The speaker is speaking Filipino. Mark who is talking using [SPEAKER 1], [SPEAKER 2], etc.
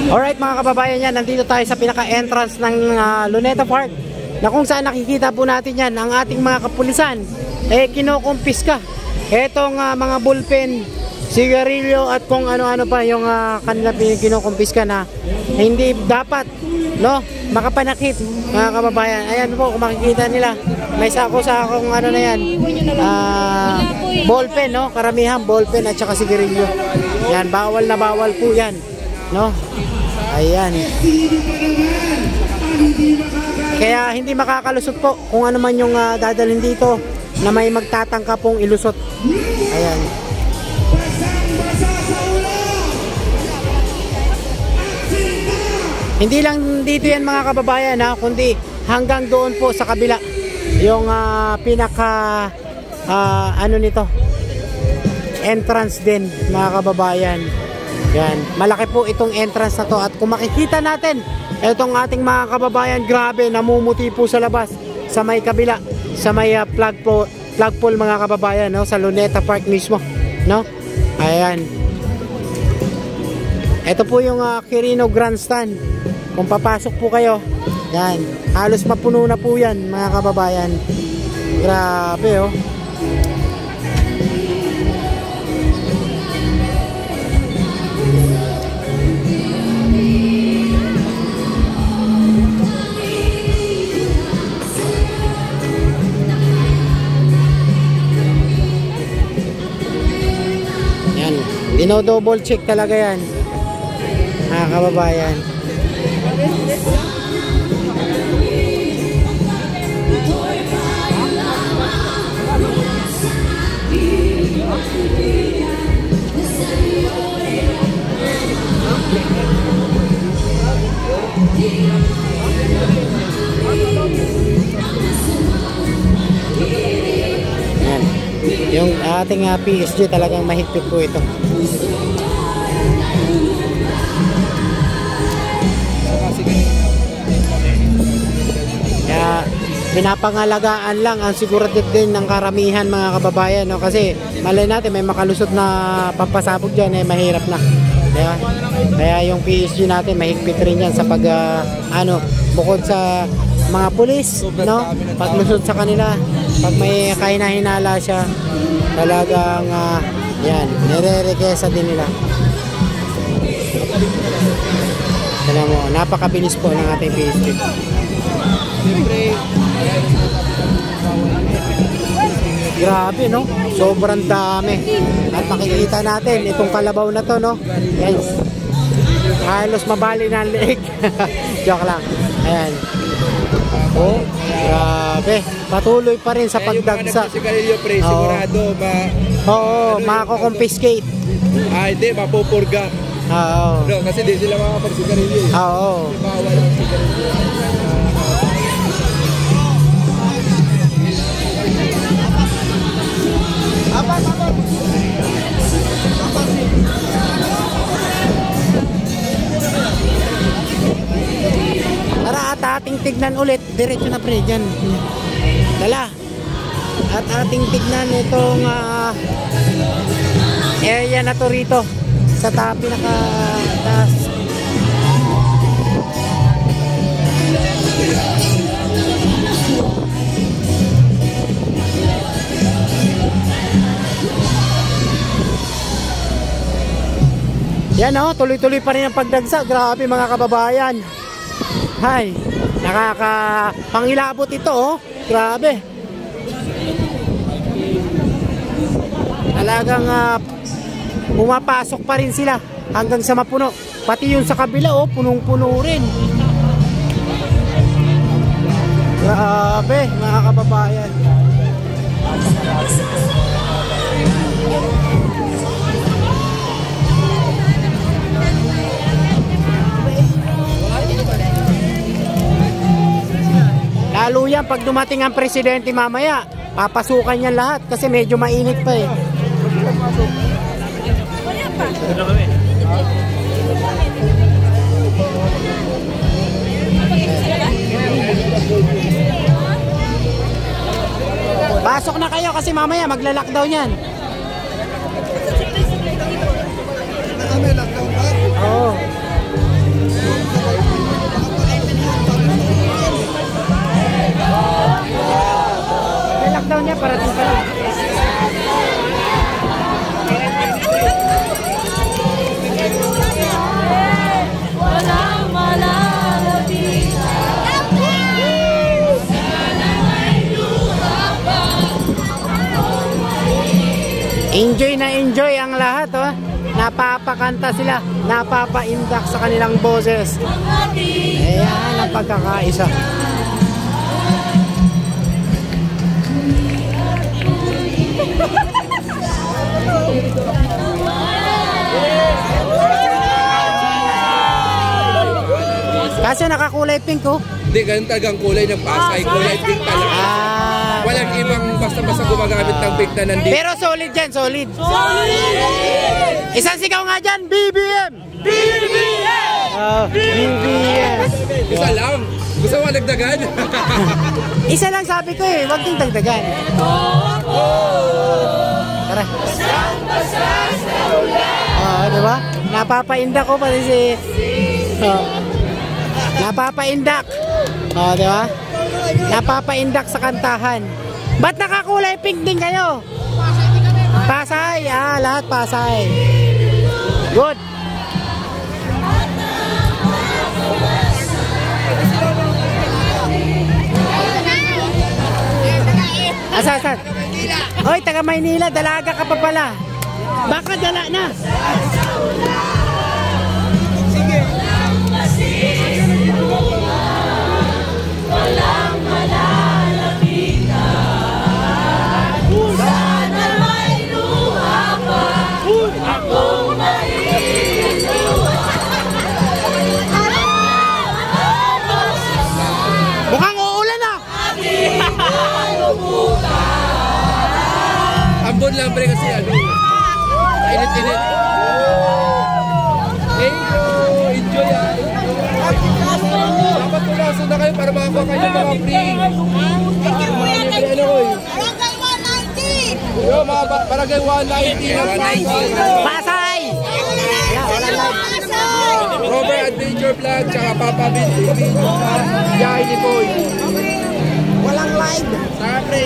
[SPEAKER 1] Alright mga kababayan, yan, nandito tayo sa pinaka-entrance ng Luneta Park, na kung saan nakikita po natin yan, ang ating mga kapulisan kinokumpiska etong mga bullpen, sigarilyo at kung ano-ano pa yung kanila kinokumpiska na hindi dapat makapanakit mga kababayan. Ayan po, kung makikita nila, may sako-sakong ano na yan, ballpen, karamihan ballpen at saka sigarilyo. Yan, bawal na bawal po yan, ayan. Kaya hindi makakalusot po kung ano man yung dadalhin dito na may magtatangka pong ilusot. Ayan. Hindi lang dito yan mga kababayan, kundi hanggang doon po sa kabila. Yung pinaka nito, entrance din mga kababayan. Yan, malaki po itong entrance na to. At kung makikita natin, itong ating mga kababayan, grabe, namumuti po sa labas, sa may kabila, sa may flagpole mga kababayan, sa Luneta Park mismo, ayan. Ito po yung Quirino Grandstand. Kung papasok po kayo, yan, halos mapuno na po yan mga kababayan. Grabe, Dino-double check talaga yan mga kababayan. Yan. Yung ating PSG talagang mahigpit po ito. Kaya pinapangalagaan lang ang seguridad din ng karamihan mga kababayan, kasi malay natin may makalusot na papasabog dyan, mahirap na. Kaya yung PSG natin mahigpit rin yan sa pag bukod sa mga pulis, paglusot sa kanila, pag may kahinahinala siya, talagang yan, nire-requesta din nila. Alam mo, napakabilis po ng ating PSG. Grabe, sobrang dami. At makikita natin itong kalabaw na to, yan, halos mabali na ang leeg. Joke lang. Ayan. Grabe, patuloy pa rin sa pagdagsa.
[SPEAKER 2] Sigurado
[SPEAKER 1] mako-confiscate.
[SPEAKER 2] Hindi, mapupurga. Kasi di sila makapagsigarilyo. Bawal ang sigarilyo.
[SPEAKER 1] Tara at ating tignan ulit. Diretso na pre dyan. Dala. At ating tignan itong area na to rito sa pinaka-taas. Yan tuloy-tuloy pa rin ang pagdagsa. Grabe mga kababayan. Hay, nakakapangilabot ito Grabe. Talagang pumapasok pa rin sila hanggang sa mapuno. Pati yung sa kabila punong-puno rin. Grabe mga kababayan. Lalo yan pag dumating ang presidente mamaya, papasukan yan lahat kasi medyo mainit pa Pasok na kayo kasi mamaya magla-lockdown yan. Oo. Enjoy na enjoy ang lahat, oh. Napapakanta sila, napapaindak sa kanilang boses. Ayan ang pagkakaisa. Kasi nakakulay pink, oh.
[SPEAKER 2] Hindi, ganun talagang kulay ng Pasay. Kulay pink talaga. Walang ibang basta-basta gumagamit ng pink na nandito.
[SPEAKER 1] Pero solid yan, solid. Solid! Isang sigaw nga dyan, BBM! BBM! BBM!
[SPEAKER 2] Isa lang. Gusto mo dagdagan?
[SPEAKER 1] Isa lang sabi ko eh, huwag yung dagdagan. Tara. Diba? Napapaindak ko pati si... Napapaindak. Diba? Napapaindak sa kantahan. Ba't nakakulay pink din kayo? Pasay. Lahat Pasay. Good. Asan? Oy, taga Maynila, dalaga ka pa pala. Baka dala na. Sige. Walang malalapitan. Sana may luha pa akong maiiluha. Mukhang uulan na.
[SPEAKER 2] Ambon lang pre kasi ano. Init-init. Thank you. Enjoy yan. Dapat tunasan na kayo para makakuha kayo ng mga free. Barangay 190.
[SPEAKER 1] Pasay!
[SPEAKER 2] Robert Adventure Vlog, tsaka Papa Bin TV, Yahay ni Boy.
[SPEAKER 1] Walang live.
[SPEAKER 2] Saka pre.